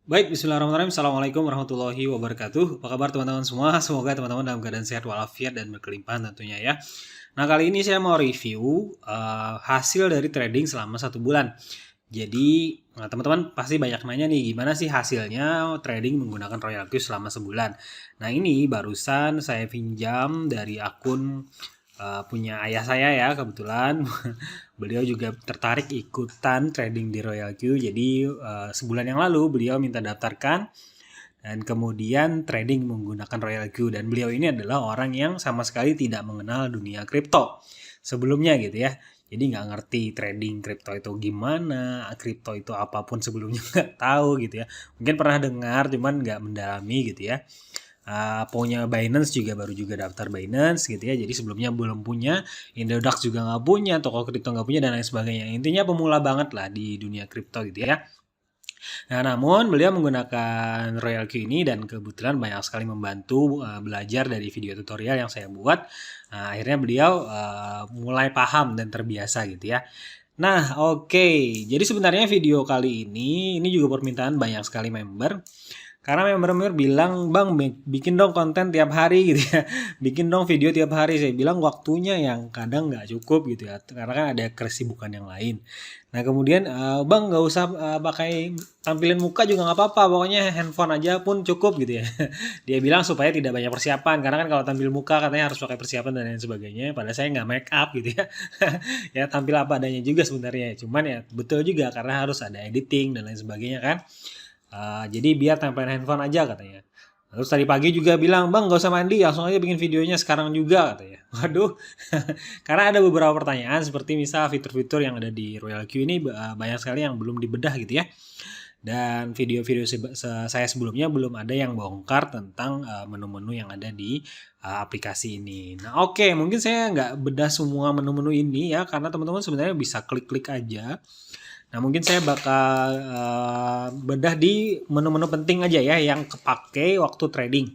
Baik, bismillahirrahmanirrahim. Assalamualaikum warahmatullahi wabarakatuh. Apa kabar teman-teman semua? Semoga teman-teman dalam keadaan sehat walafiat dan berkelimpahan tentunya ya. Nah, kali ini saya mau review hasil dari trading selama 1 bulan. Jadi, teman-teman pasti banyak nanya nih, gimana sih hasilnya trading menggunakan Royal Q selama sebulan? Nah, ini barusan saya pinjam dari akun punya ayah saya ya, kebetulan. Beliau juga tertarik ikutan trading di Royal Q. Jadi, sebulan yang lalu beliau minta daftarkan dan kemudian trading menggunakan Royal Q, dan beliau ini adalah orang yang sama sekali tidak mengenal dunia kripto sebelumnya gitu ya. Jadi nggak ngerti trading kripto itu gimana, kripto itu apapun sebelumnya nggak tahu gitu ya. Mungkin pernah dengar cuman nggak mendalami gitu ya. Punya Binance juga baru juga daftar Binance gitu ya. Jadi sebelumnya belum punya, Indodax juga nggak punya, toko kripto nggak punya dan lain sebagainya. Intinya pemula banget lah di dunia kripto gitu ya. Nah, namun beliau menggunakan Royal Q ini dan kebetulan banyak sekali membantu belajar dari video tutorial yang saya buat. Nah, akhirnya beliau mulai paham dan terbiasa gitu ya. Nah, oke. Jadi sebenarnya video kali ini juga permintaan banyak sekali member. Karena member-member bilang, "Bang, bikin dong konten tiap hari," gitu ya. "Bikin dong video tiap hari." Saya bilang waktunya yang kadang nggak cukup gitu ya, karena kan ada kesibukan yang lain. Nah, kemudian, "Bang, nggak usah pakai tampilin muka juga nggak apa-apa, pokoknya handphone aja pun cukup," gitu ya. Dia bilang supaya tidak banyak persiapan, karena kan kalau tampil muka katanya harus pakai persiapan dan lain sebagainya. Padahal saya nggak make up gitu ya. Ya tampil apa adanya juga sebenarnya. Cuman ya betul juga karena harus ada editing dan lain sebagainya kan. Jadi biar tempelin handphone aja katanya. Terus tadi pagi juga bilang, "Bang, gak usah mandi, langsung aja bikin videonya sekarang juga," katanya. Waduh, karena ada beberapa pertanyaan seperti misal fitur-fitur yang ada di Royal Q ini banyak sekali yang belum dibedah gitu ya. Dan video-video saya sebelumnya belum ada yang bongkar tentang menu-menu yang ada di aplikasi ini. Nah, oke, mungkin saya nggak bedah semua menu-menu ini ya, karena teman-teman sebenarnya bisa klik-klik aja. Nah, mungkin saya bakal bedah di menu-menu penting aja ya yang kepake waktu trading.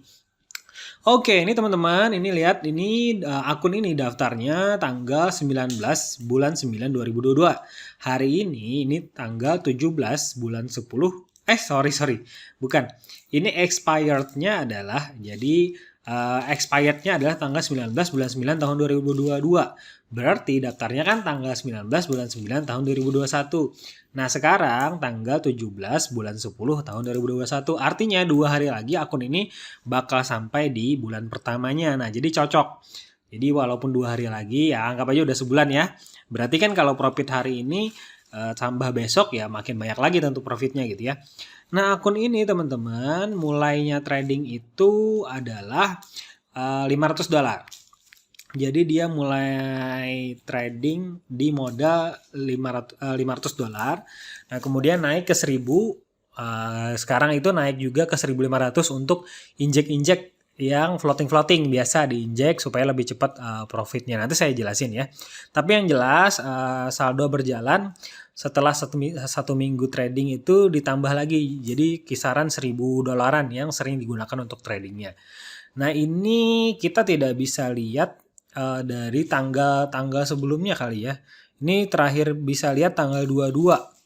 Oke, ini teman-teman, ini lihat ini akun ini daftarnya tanggal 19 bulan 9 2022. Hari ini tanggal 17 bulan 10. Sorry. Bukan. Ini expirednya adalah, jadi expirednya adalah tanggal 19 bulan 9 tahun 2022. Berarti daftarnya kan tanggal 19 bulan 9 tahun 2021. Nah, sekarang tanggal 17 bulan 10 tahun 2021. Artinya 2 hari lagi akun ini bakal sampai di bulan pertamanya. Nah, jadi cocok. Jadi walaupun 2 hari lagi ya anggap aja udah sebulan ya. Berarti kan kalau profit hari ini tambah besok ya makin banyak lagi tentu profitnya gitu ya. Nah, akun ini teman-teman mulainya trading itu adalah $500. Jadi dia mulai trading di modal $500. Nah, kemudian naik ke 1000. Sekarang itu naik juga ke 1500 untuk injek-injek yang floating biasa diinjek supaya lebih cepat profitnya. Nanti saya jelasin ya. Tapi yang jelas saldo berjalan setelah satu minggu trading itu ditambah lagi. Jadi kisaran $1000 yang sering digunakan untuk tradingnya. Nah, ini kita tidak bisa lihat dari tanggal-tanggal sebelumnya kali ya. Ini terakhir bisa lihat tanggal 22.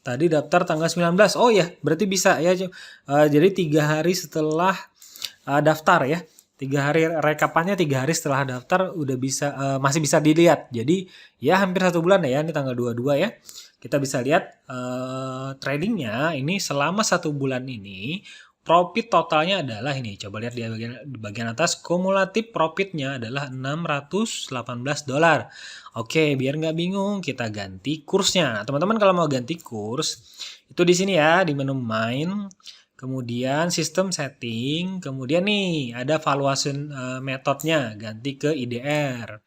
Tadi daftar tanggal 19. Oh ya, berarti bisa ya. Jadi 3 hari setelah daftar ya. 3 hari rekapannya, 3 hari setelah daftar udah bisa masih bisa dilihat. Jadi ya hampir 1 bulan ya. Ini tanggal 22 ya. Kita bisa lihat tradingnya ini selama 1 bulan ini profit totalnya adalah ini. Coba lihat di bagian atas, kumulatif profitnya adalah $618. Oke, biar nggak bingung, kita ganti kursnya. Nah, teman-teman kalau mau ganti kurs, itu di sini ya, di menu main, kemudian sistem setting, kemudian nih ada valuation metodenya, ganti ke IDR.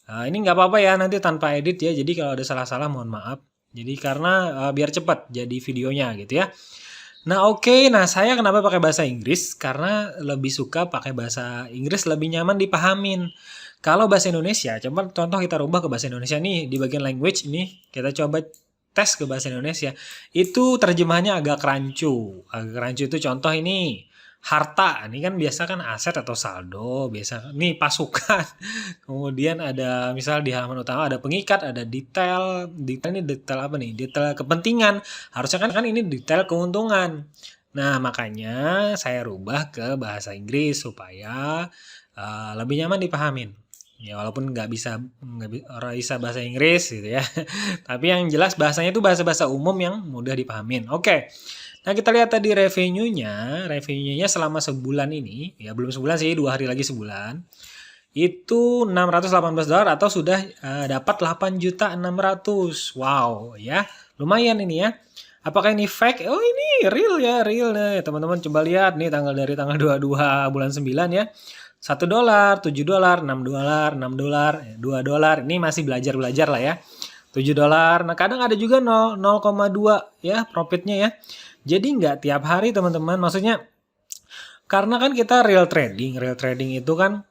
Ini nggak apa-apa ya, nanti tanpa edit ya, jadi kalau ada salah-salah mohon maaf. Jadi karena biar cepat jadi videonya gitu ya. Nah, oke. Nah, saya kenapa pakai bahasa Inggris? Karena lebih suka pakai bahasa Inggris, lebih nyaman dipahamin. Kalau bahasa Indonesia, coba contoh kita rubah ke bahasa Indonesia nih, di bagian language ini kita coba tes ke bahasa Indonesia. Itu terjemahannya agak rancu. Agak rancu itu contoh ini harta. Ini kan biasa kan aset atau saldo, biasa. Nih pasukan. Kemudian ada misal di halaman utama ada pengikat, ada detail. Detail ini detail apa nih? Detail kepentingan. Harusnya kan ini detail keuntungan. Nah, makanya saya rubah ke bahasa Inggris supaya lebih nyaman dipahamin. Ya walaupun nggak bisa bahasa Inggris gitu ya. Tapi yang jelas bahasanya itu bahasa-bahasa umum yang mudah dipahamin. Oke. Nah, kita lihat tadi revenue-nya. Revenue-nya selama sebulan ini, ya belum sebulan sih, 2 hari lagi sebulan. Itu $618 atau sudah dapat 8.600.000. Wow, ya. Lumayan ini ya. Apakah ini fake? Oh, ini real ya, real nih. Teman-teman coba lihat nih dari tanggal 22 bulan 9 ya. $1, $7, $6, $6, $2. Ini masih belajar-belajar lah ya. $7. Nah, kadang ada juga 0,2 ya profitnya ya. Jadi nggak tiap hari teman-teman. Maksudnya karena kan kita real trading. Real trading itu kan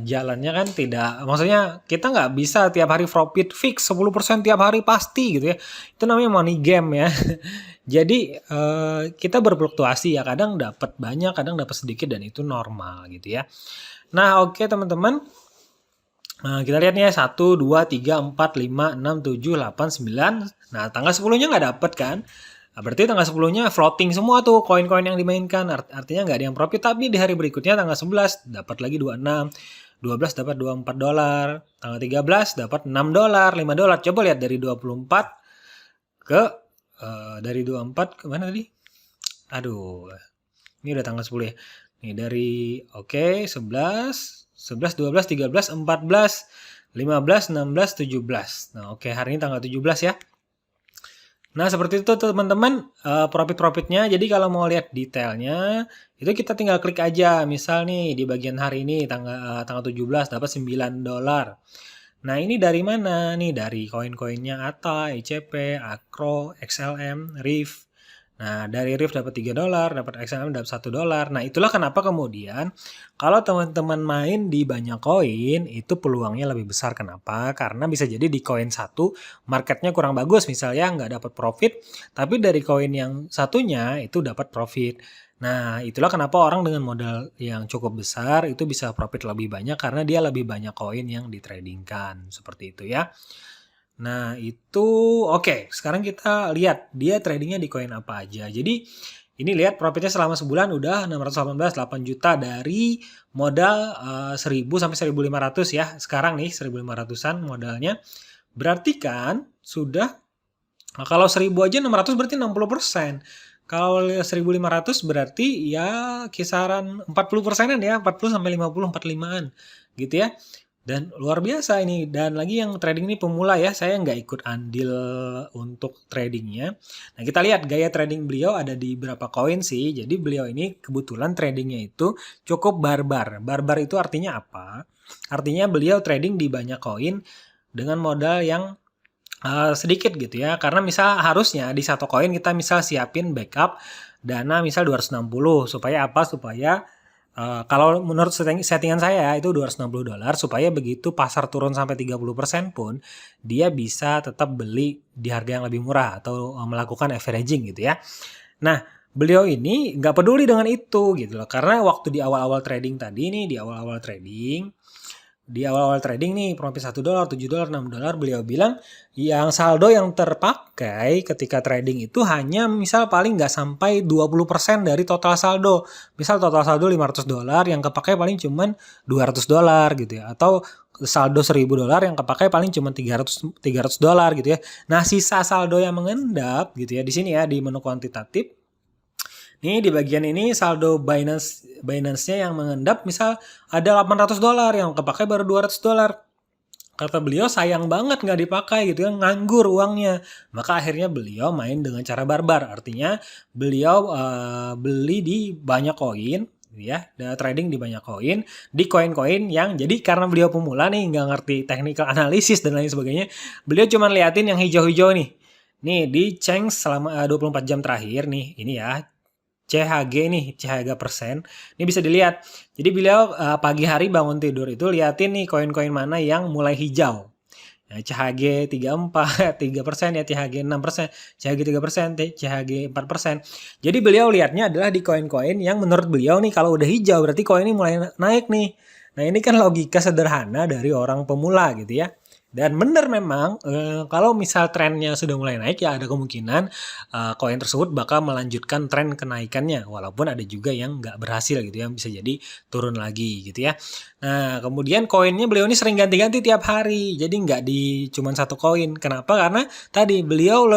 jalannya kan tidak, maksudnya kita nggak bisa tiap hari profit fix 10% tiap hari pasti gitu ya. Itu namanya money game ya. Jadi kita berfluktuasi ya, kadang dapat banyak, kadang dapat sedikit dan itu normal gitu ya. Nah, oke teman-teman. Nah, kita lihat nih ya 1, 2, 3, 4, 5, 6, 7, 8, 9. Nah, tanggal 10-nya nggak dapet kan? Nah, berarti tanggal 10-nya floating semua tuh koin-koin yang dimainkan. Artinya nggak ada yang profit, tapi di hari berikutnya tanggal 11 dapat lagi 26. 12 dapat $24. Tanggal 13 dapat $6, $5. Coba lihat dari 24 ke dari 24 ke mana tadi? Aduh. Ini udah tanggal 10 ya. Nih dari 11, 11, 12, 13, 14, 15, 16, 17. Nah, oke, hari ini tanggal 17 ya. Nah, seperti itu teman-teman profit-profitnya. Jadi kalau mau lihat detailnya, itu kita tinggal klik aja. Misal nih di bagian hari ini tanggal 17 dapat $9. Nah, ini dari mana? Nih dari koin-koinnya ATA, ECP, Akro, XLM, RIF. Nah, dari RIF dapat $3, dapat XLM dapat $1. Nah, itulah kenapa kemudian kalau teman-teman main di banyak koin, itu peluangnya lebih besar. Kenapa? Karena bisa jadi di koin satu marketnya kurang bagus, misalnya nggak dapat profit, tapi dari koin yang satunya itu dapat profit. Nah, itulah kenapa orang dengan modal yang cukup besar itu bisa profit lebih banyak karena dia lebih banyak koin yang ditradingkan. Seperti itu ya. Nah, itu oke. Sekarang kita lihat dia tradingnya di koin apa aja. Jadi, ini lihat profitnya selama sebulan udah 618, 8 juta dari modal 1000 sampai 1500 ya. Sekarang nih 1500-an modalnya. Berarti kan sudah kalau 1000 aja 600 berarti 60%. Kalau 1500 berarti ya kisaran 40%-an ya, 40 sampai 50, 45-an gitu ya. Dan luar biasa ini. Dan lagi yang trading ini pemula ya. Saya nggak ikut andil untuk tradingnya. Nah, kita lihat gaya trading beliau ada di berapa koin sih. Jadi beliau ini kebetulan tradingnya itu cukup barbar. Barbar itu artinya apa? Artinya beliau trading di banyak koin dengan modal yang sedikit gitu ya. Karena misal harusnya di satu koin kita misal siapin backup dana misal 260. Supaya apa? Supaya kalau menurut settingan saya itu $260 supaya begitu pasar turun sampai 30% pun dia bisa tetap beli di harga yang lebih murah atau melakukan averaging gitu ya. Nah, beliau ini nggak peduli dengan itu gitu loh. Karena waktu di awal-awal trading tadi nih, di awal-awal trading nih profit $1, $7, $6 beliau bilang yang saldo yang terpakai ketika trading itu hanya misal paling nggak sampai 20% dari total saldo. Misal total saldo $500 yang kepakai paling cuman $200 gitu ya, atau saldo $1.000 yang kepakai paling cuma $300 gitu ya. Nah, sisa saldo yang mengendap gitu ya di sini ya di menu kuantitatif. Nih di bagian ini saldo Binance-nya yang mengendap misal ada $800 yang kepakai baru $200. Kata beliau sayang banget nggak dipakai gitu ya, nganggur uangnya. Maka akhirnya beliau main dengan cara barbar. Artinya beliau beli di banyak koin ya, trading di banyak koin, di koin-koin yang jadi karena beliau pemula nih nggak ngerti technical analysis dan lain sebagainya, beliau cuma liatin yang hijau-hijau nih. Nih di Change selama 24 jam terakhir nih, ini ya. CHG persen. Ini bisa dilihat. Jadi beliau pagi hari bangun tidur itu liatin nih koin-koin mana yang mulai hijau. Nah, CHG 34, 3% ya, CHG 6%, CHG 3%, CHG 4%. Jadi beliau lihatnya adalah di koin-koin yang menurut beliau nih kalau udah hijau berarti koin ini mulai naik nih. Nah, ini kan logika sederhana dari orang pemula gitu ya. Dan benar memang kalau misal trennya sudah mulai naik ya ada kemungkinan koin tersebut bakal melanjutkan tren kenaikannya walaupun ada juga yang nggak berhasil gitu ya bisa jadi turun lagi gitu ya. Nah kemudian koinnya beliau ini sering ganti-ganti tiap hari jadi nggak di cuman satu koin. Kenapa? Karena tadi beliau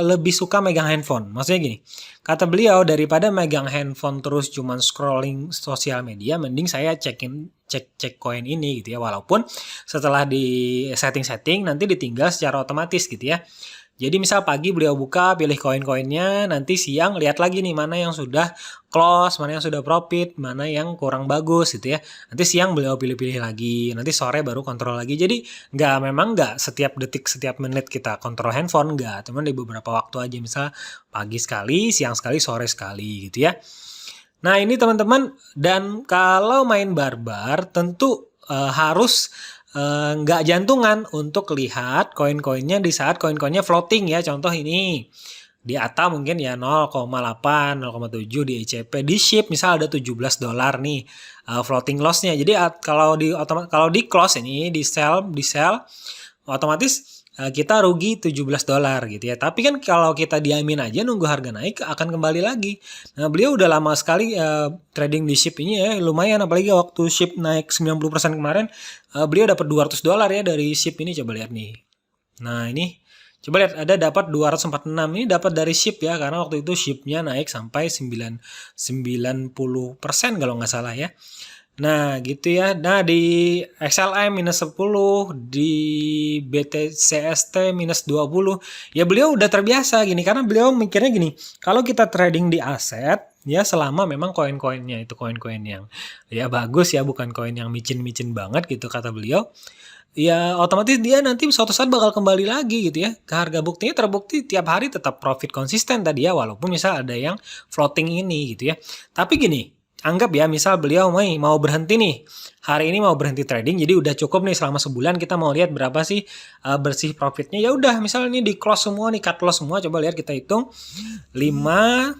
lebih suka megang handphone. Maksudnya gini, kata beliau daripada megang handphone terus cuman scrolling sosial media, mending saya cek koin ini gitu ya. Walaupun setelah di setting nanti ditinggal secara otomatis gitu ya. Jadi misal pagi beliau buka, pilih koin-koinnya, nanti siang lihat lagi nih mana yang sudah close, mana yang sudah profit, mana yang kurang bagus gitu ya. Nanti siang beliau pilih-pilih lagi, nanti sore baru kontrol lagi. Jadi memang nggak setiap detik, setiap menit kita kontrol handphone, nggak. Cuman di beberapa waktu aja, misal pagi sekali, siang sekali, sore sekali gitu ya. Nah ini teman-teman, dan kalau main barbar tentu harus nggak jantungan untuk lihat koin-koinnya di saat koin-koinnya floating ya. Contoh ini di ATA mungkin ya 0,8, 0,7 di ECP, di SHIB misal ada $17 nih floating lossnya. Jadi kalau di close ini di sell otomatis kita rugi $17 gitu ya. Tapi kan kalau kita diamin aja nunggu harga naik akan kembali lagi. Nah, beliau udah lama sekali trading di SHIB ini ya, lumayan apalagi waktu SHIB naik 90% kemarin, beliau dapat $200 ya dari SHIB ini, coba lihat nih. Nah, ini coba lihat ada dapat 246 ini dapat dari SHIB ya karena waktu itu SHIB-nya naik sampai 90% kalau nggak salah ya. Nah gitu ya. Nah di XLM minus 10, di BTCST minus 20. Ya beliau udah terbiasa gini karena beliau mikirnya gini, kalau kita trading di aset ya selama memang koin-koinnya itu koin-koin yang ya bagus ya, bukan koin yang micin-micin banget gitu kata beliau. Ya otomatis dia nanti suatu saat bakal kembali lagi gitu ya. Ke harga buktinya terbukti tiap hari tetap profit konsisten tadi ya, walaupun misal ada yang floating ini gitu ya. Tapi gini, anggap ya misal beliau mau berhenti nih. Hari ini mau berhenti trading, jadi udah cukup nih selama sebulan kita mau lihat berapa sih bersih profitnya. Ya udah, misal ini di close semua nih, cut loss semua, coba lihat kita hitung 5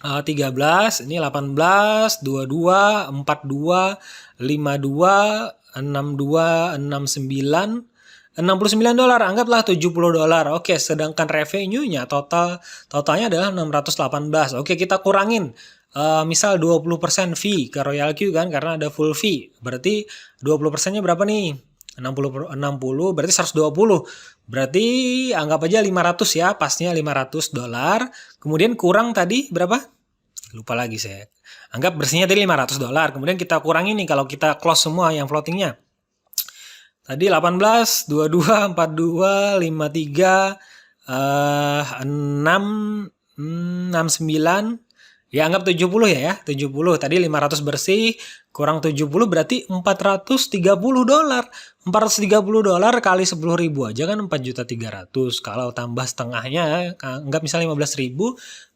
13, ini 18, 22, 42, 52, 62, 69, $69, anggaplah $70. Oke, sedangkan revenue-nya totalnya adalah 618. Oke, kita kurangin misal 20% fee ke Royal Q kan karena ada full fee. Berarti 20%-nya berapa nih? 60 berarti 120. Berarti anggap aja 500 ya, pasnya $500. Kemudian kurang tadi berapa? Lupa lagi saya. Anggap bersihnya tadi $500. Kemudian kita kurangi nih kalau kita close semua yang floatingnya. Tadi 18, 22, 42, 53, 6, 69. Ya anggap 70 ya. 70. Tadi 500 bersih kurang 70 berarti $430. $430 kali 10.000 aja kan 4.300.000. Kalau tambah setengahnya anggap misalnya 15.000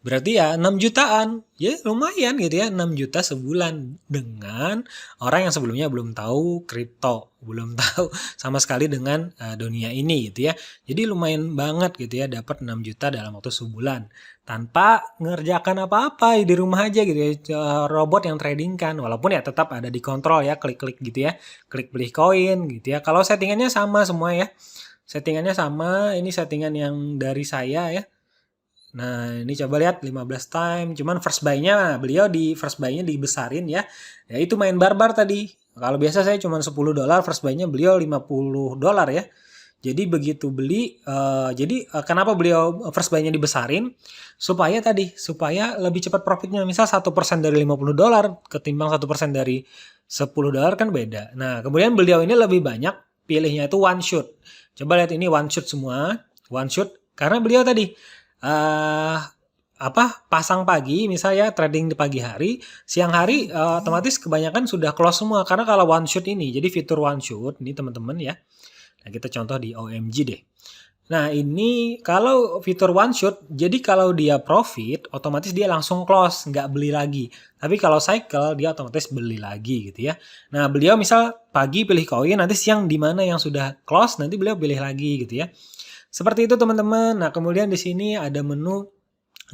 berarti ya 6 jutaan. Ya lumayan gitu ya, 6 juta sebulan dengan orang yang sebelumnya belum tahu kripto, belum tahu sama sekali dengan dunia ini gitu ya. Jadi lumayan banget gitu ya dapat 6 juta dalam waktu sebulan tanpa ngerjakan apa-apa di rumah aja gitu ya, robot yang trading kan, walaupun ya tetap ada dikontrol ya, klik-klik gitu ya, klik beli koin gitu ya. Kalau settingannya sama semua ya, settingannya sama, ini settingan yang dari saya ya. Nah ini coba lihat 15 time, cuman first buy-nya beliau di first buy-nya dibesarin ya, ya itu main barbar tadi. Kalau biasa saya cuma $10, first buy-nya beliau $50 ya. Jadi begitu beli, kenapa beliau first buy-nya dibesarin? Supaya lebih cepat profitnya. Misal 1% dari $50 ketimbang 1% dari $10 kan beda. Nah kemudian beliau ini lebih banyak pilihnya itu one shot. Coba lihat ini one shot semua, one shot. Karena beliau tadi pasang pagi misalnya trading di pagi hari, siang hari otomatis kebanyakan sudah close semua. Karena kalau one shot ini, jadi fitur one shot ini teman-teman ya. Nah, kita contoh di OMG deh. Nah, ini kalau fitur one shot, jadi kalau dia profit, otomatis dia langsung close, nggak beli lagi. Tapi kalau cycle, dia otomatis beli lagi gitu ya. Nah, beliau misal pagi pilih koin, nanti siang di mana yang sudah close, nanti beliau pilih lagi gitu ya. Seperti itu teman-teman. Nah, kemudian di sini ada menu,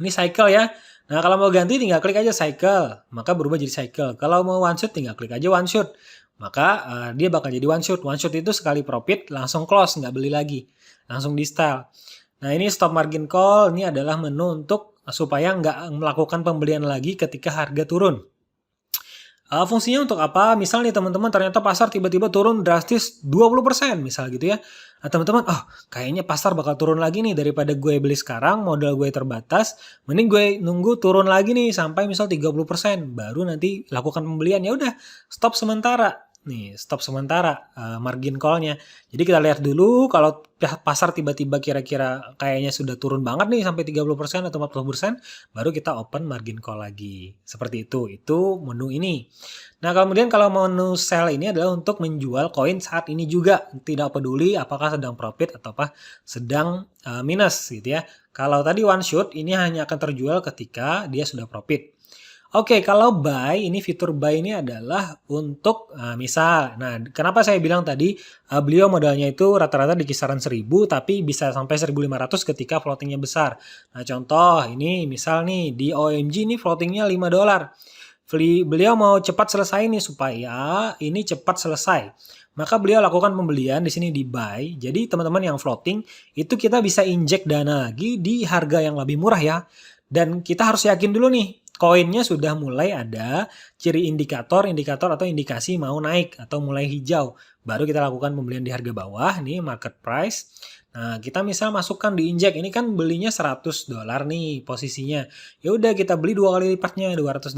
ini cycle ya. Nah, kalau mau ganti tinggal klik aja cycle, maka berubah jadi cycle. Kalau mau one shot tinggal klik aja one shot. maka dia bakal jadi one shot. One shot itu sekali profit langsung close, nggak beli lagi, langsung di style. Nah ini stop margin call, ini adalah menu untuk supaya nggak melakukan pembelian lagi ketika harga turun. Fungsinya untuk apa? Misal nih teman-teman ternyata pasar tiba-tiba turun drastis 20% misal gitu ya. Nah teman-teman, kayaknya pasar bakal turun lagi nih daripada gue beli sekarang, modal gue terbatas, mending gue nunggu turun lagi nih sampai misal 30%, baru nanti lakukan pembelian. Ya udah, stop sementara. Nih, stop sementara margin call-nya. Jadi kita lihat dulu kalau pasar tiba-tiba kira-kira kayaknya sudah turun banget nih sampai 30% atau 40%, baru kita open margin call lagi. Seperti itu. Itu menu ini. Nah, kemudian kalau menu sell ini adalah untuk menjual koin saat ini juga. Tidak peduli apakah sedang profit atau sedang minus gitu ya. Kalau tadi one shot ini hanya akan terjual ketika dia sudah profit. Oke, kalau buy, ini fitur buy ini adalah untuk misal. Nah, kenapa saya bilang tadi beliau modalnya itu rata-rata di kisaran 1000 tapi bisa sampai 1500 ketika floatingnya besar. Nah, contoh ini misal nih di OMG ini floatingnya $5. Beliau mau cepat selesai nih supaya ini cepat selesai. Maka beliau lakukan pembelian di sini di buy. Jadi teman-teman yang floating itu kita bisa injek dana lagi di harga yang lebih murah ya. Dan kita harus yakin dulu nih koinnya sudah mulai ada ciri indikator atau indikasi mau naik atau mulai hijau. Baru kita lakukan pembelian di harga bawah nih market price. Nah, kita misal masukkan di injek. Ini kan belinya $100 nih posisinya. Ya udah kita beli 2 kali lipatnya $200.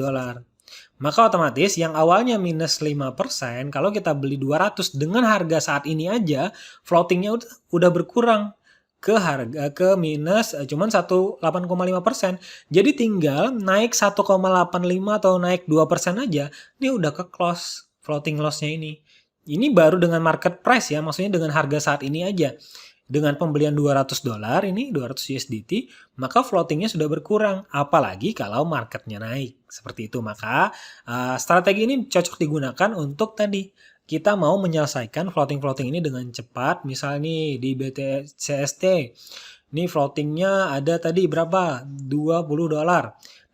Maka otomatis yang awalnya minus 5%, kalau kita beli 200 dengan harga saat ini aja, floatingnya udah berkurang ke minus cuman 8,5%. Jadi tinggal naik 1,85 atau naik 2% aja, ini udah ke close floating loss-nya ini. Ini baru dengan market price ya, maksudnya dengan harga saat ini aja. Dengan pembelian $200 ini, 200 USDT, maka floatingnya sudah berkurang. Apalagi kalau marketnya naik. Seperti itu. Maka strategi ini cocok digunakan untuk tadi kita mau menyelesaikan floating-floating ini dengan cepat. Misal nih di BTCST, ini floatingnya ada tadi berapa? $20.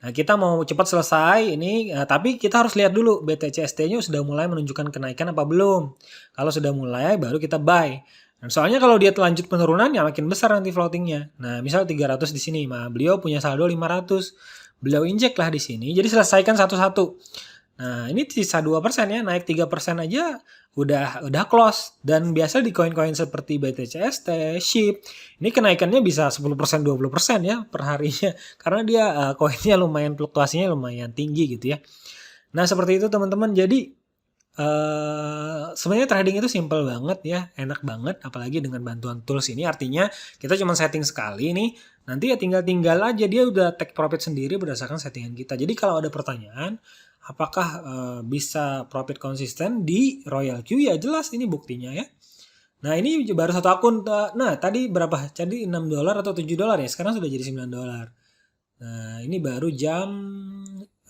Nah, kita mau cepat selesai ini, tapi kita harus lihat dulu BTCST-nya sudah mulai menunjukkan kenaikan apa belum. Kalau sudah mulai, baru kita buy. Dan soalnya kalau dia lanjut penurunan, ya makin besar nanti floatingnya. Nah, misal 300 di sini, beliau punya saldo 500. Beliau injek lah di sini, jadi selesaikan satu-satu. Nah, ini sisa 2% ya, naik 3% aja udah close. Dan biasa di koin-koin seperti BTCST, SHIB, ini kenaikannya bisa 10%, 20% ya per harinya. Karena dia koinnya lumayan, fluktuasinya lumayan tinggi gitu ya. Nah, seperti itu teman-teman. Jadi sebenarnya trading itu simple banget ya, enak banget, apalagi dengan bantuan tools ini. Artinya kita cuma setting sekali nih, nanti ya tinggal aja dia udah take profit sendiri berdasarkan settingan kita. Jadi kalau ada pertanyaan apakah bisa profit konsisten di Royal Q, ya jelas ini buktinya ya. Nah, ini baru satu akun. Nah, tadi berapa? Jadi $6 atau $7 ya, sekarang sudah jadi $9. Nah, ini baru jam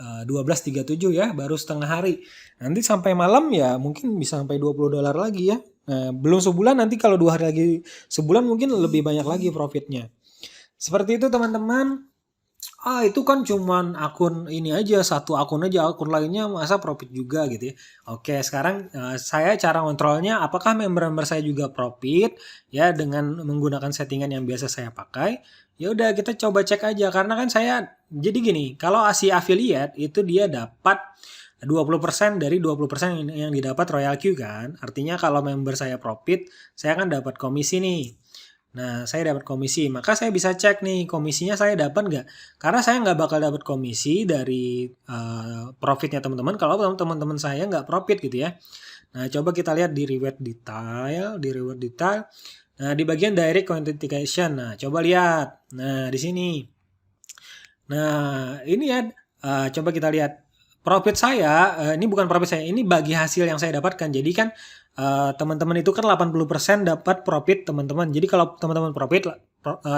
12.37 ya, baru setengah hari. Nanti sampai malam ya mungkin bisa sampai $20 lagi ya. Nah, belum sebulan, nanti kalau 2 hari lagi sebulan mungkin lebih banyak lagi profitnya. Seperti itu teman-teman. Itu kan cuman akun ini aja, satu akun aja, akun lainnya masa profit juga gitu ya. Oke, sekarang saya cara kontrolnya apakah member-member saya juga profit ya dengan menggunakan settingan yang biasa saya pakai. Ya udah kita coba cek aja, karena kan saya jadi gini, kalau si affiliate itu dia dapat 20% dari 20% yang didapat Royal Q kan. Artinya kalau member saya profit, saya kan dapat komisi nih. Nah, saya dapat komisi, maka saya bisa cek nih komisinya saya dapat nggak? Karena saya nggak bakal dapat komisi dari profitnya teman-teman kalau teman-teman saya nggak profit gitu ya. Nah, coba kita lihat di reward detail, Nah, di bagian direct authentication. Nah, coba lihat. Nah, di sini. Nah, ini ya, coba kita lihat. Profit saya, ini bukan profit saya, ini bagi hasil yang saya dapatkan. Jadi kan teman-teman itu kan 80% dapat profit teman-teman. Jadi kalau teman-teman profit,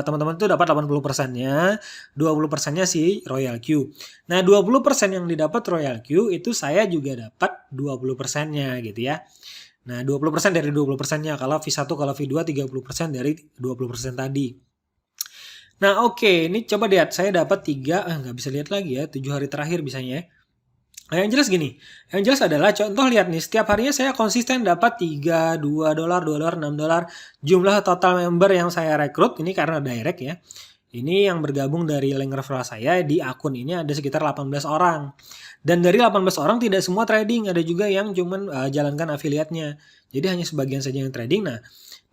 teman-teman itu dapat 80%-nya, 20%-nya si Royal Q. Nah, 20% yang didapat Royal Q itu saya juga dapat 20%-nya gitu ya. Nah, 20% dari 20%-nya. Kalau V1, kalau V2 30% dari 20% tadi. Nah, oke, ini coba lihat. Saya dapat 3, nggak bisa lihat lagi ya, 7 hari terakhir bisanya ya. Nah, yang jelas gini, yang jelas adalah contoh lihat nih, setiap harinya saya konsisten dapat 3, 2 dolar, 2 dolar, 6 dolar. Jumlah total member yang saya rekrut, ini karena direct ya. Ini yang bergabung dari link referral saya di akun ini ada sekitar 18 orang. Dan dari 18 orang tidak semua trading, ada juga yang cuman jalankan afiliatnya. Jadi hanya sebagian saja yang trading. Nah,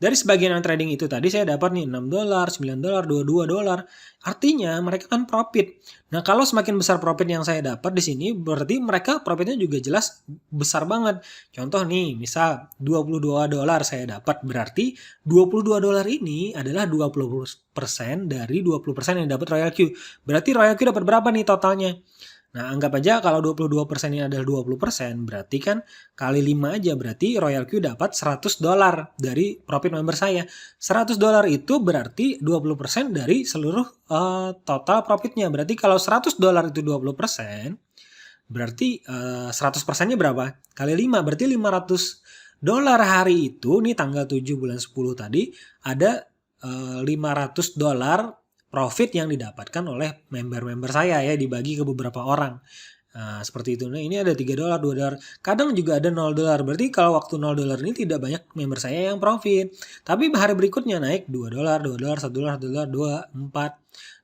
dari sebagian yang trading itu tadi saya dapat nih 6 dolar, 9 dolar, 22 dolar. Artinya mereka kan profit. Nah, kalau semakin besar profit yang saya dapat di sini, berarti mereka profitnya juga jelas besar banget. Contoh nih, misal 22 dolar saya dapat, berarti 22 dolar ini adalah 20% dari 20% yang dapat Royal Q. Berarti Royal Q dapat berapa nih totalnya? Nah, anggap aja kalau 22% ini adalah 20%, berarti kan kali 5 aja, berarti Royal Q dapat 100 dolar dari profit member saya. 100 dolar itu berarti 20% dari seluruh total profitnya. Berarti kalau 100 dolar itu 20%, berarti 100%-nya berapa? Kali 5, berarti 500 dolar hari itu, nih tanggal 7 bulan 10 tadi, ada 500 dolar profit yang didapatkan oleh member-member saya ya, dibagi ke beberapa orang. Nah, seperti itu. Nah, ini ada 3 dolar, 2 dolar. Kadang juga ada 0 dolar. Berarti kalau waktu 0 dolar ini tidak banyak member saya yang profit. Tapi hari berikutnya naik 2 dolar, 2 dolar, 1 dolar, 1 dolar, 2, 4,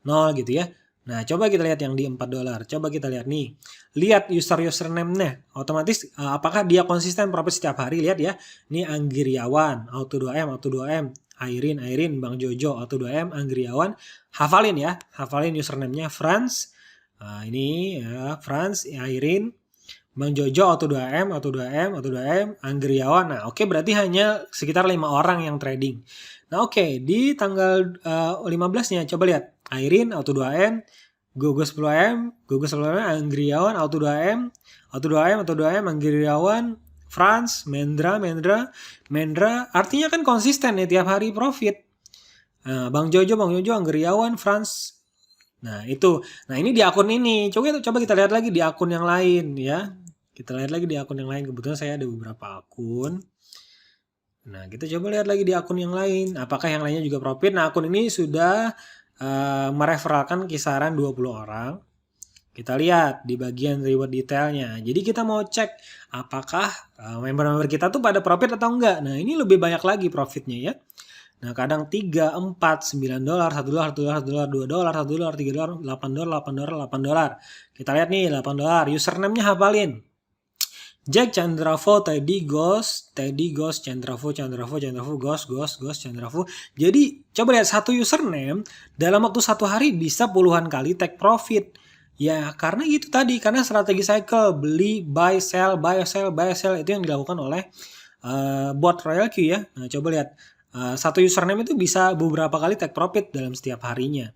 0 gitu ya. Nah, coba kita lihat yang di 4 dolar. Coba kita lihat nih. Lihat username-nya. Otomatis apakah dia konsisten profit setiap hari? Lihat ya. Ini Anggiriawan, Auto 2M, Auto 2M. Airin, Bang Jojo, Auto 2M, Anggriawan. Hafalin ya, hafalin username-nya Franz. Nah, ini ya, Franz, Airin, Bang Jojo, Auto 2M, Auto 2M, Auto 2M, Anggriawan. Nah, oke, berarti hanya sekitar 5 orang yang trading. Nah, oke, di tanggal 15-nya coba lihat. Airin, Auto 2M, Gogo 10M, Gogo 10M, Anggriawan, Auto 2M, Auto 2M, Auto 2M, Anggriawan, Franz, Mendra, artinya kan konsisten ya tiap hari profit. Nah, Bang Jojo, Anggriawan, Franz. Nah, itu. Nah, ini di akun ini. Coba kita lihat lagi di akun yang lain ya. Kita lihat lagi di akun yang lain. Kebetulan saya ada beberapa akun. Nah, kita coba lihat lagi di akun yang lain. Apakah yang lainnya juga profit? Nah, akun ini sudah mereferalkan kisaran 20 orang. Kita lihat di bagian reward detailnya. Jadi kita mau cek apakah member-member kita tuh pada profit atau enggak. Nah, ini lebih banyak lagi profitnya ya. Nah, kadang 3, 4, 9 dolar, 1 dolar, 1 dolar, 1 dolar, 2 dolar, 1 dolar, 3 dolar, 8 dolar, 8 dolar, 8 dolar. Kita lihat nih 8 dolar. Username-nya hafalin. Jack Chandravo, Teddy Ghost, Chandravo, Ghost, Chandravo. Jadi, coba lihat satu username dalam waktu 1 hari bisa puluhan kali take profit. Ya, karena itu tadi, karena strategi cycle, beli, buy, sell, itu yang dilakukan oleh bot Royal Q ya. Nah, coba lihat, satu username itu bisa beberapa kali take profit dalam setiap harinya.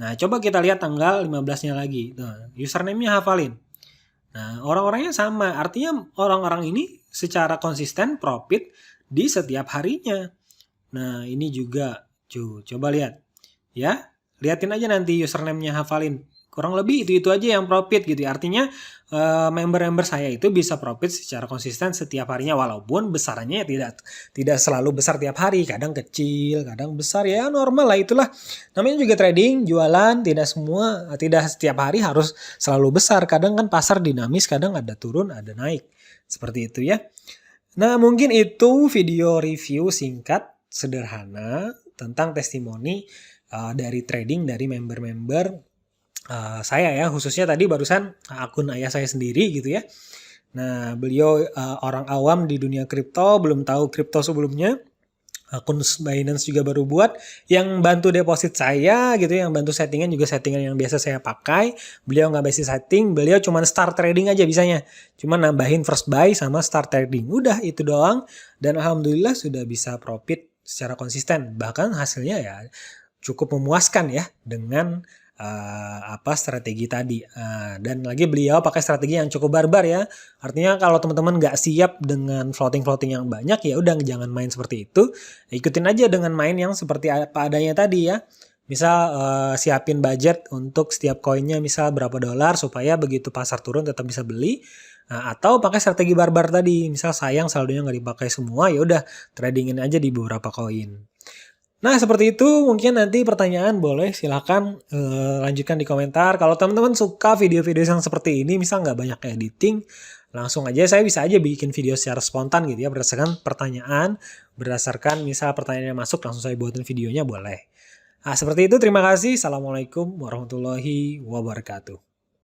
Nah, coba kita lihat tanggal 15-nya lagi. Nah, username-nya hafalin. Nah, orang-orangnya sama. Artinya orang-orang ini secara konsisten profit di setiap harinya. Nah, ini juga. Coba lihat. Ya, liatin aja nanti username-nya hafalin. Kurang lebih itu aja yang profit gitu. Artinya member-member saya itu bisa profit secara konsisten setiap harinya. Walaupun besarannya tidak selalu besar tiap hari. Kadang kecil, kadang besar. Ya normal lah, itulah. Namanya juga trading, jualan. Tidak setiap hari harus selalu besar. Kadang kan pasar dinamis, kadang ada turun, ada naik. Seperti itu ya. Nah, mungkin itu video review singkat, sederhana tentang testimoni dari trading dari member-member saya ya, khususnya tadi barusan akun ayah saya sendiri gitu ya. Nah, beliau orang awam di dunia kripto, belum tahu kripto sebelumnya. Akun Binance juga baru buat, yang bantu deposit saya gitu, yang bantu settingan juga settingan yang biasa saya pakai. Beliau nggak basic setting, beliau cuma start trading aja bisanya. Cuma nambahin first buy sama start trading. Udah itu doang, dan alhamdulillah sudah bisa profit secara konsisten. Bahkan hasilnya ya cukup memuaskan ya dengan strategi tadi. Dan lagi beliau pakai strategi yang cukup barbar ya. Artinya kalau teman-teman nggak siap dengan floating yang banyak, ya udah jangan main seperti itu. Ikutin aja dengan main yang seperti apa adanya tadi ya. Misal siapin budget untuk setiap koinnya misal berapa dolar supaya begitu pasar turun tetap bisa beli. Nah, atau pakai strategi barbar tadi. Misal sayang saldonya nggak dipakai semua, ya udah tradingin aja di beberapa koin. Nah, seperti itu mungkin nanti pertanyaan boleh silakan lanjutkan di komentar. Kalau teman-teman suka video-video yang seperti ini, misal nggak banyak editing, langsung aja saya bisa aja bikin video secara spontan gitu ya, berdasarkan pertanyaan, berdasarkan misal pertanyaannya masuk, langsung saya buatin videonya boleh. Nah, seperti itu. Terima kasih. Assalamualaikum warahmatullahi wabarakatuh.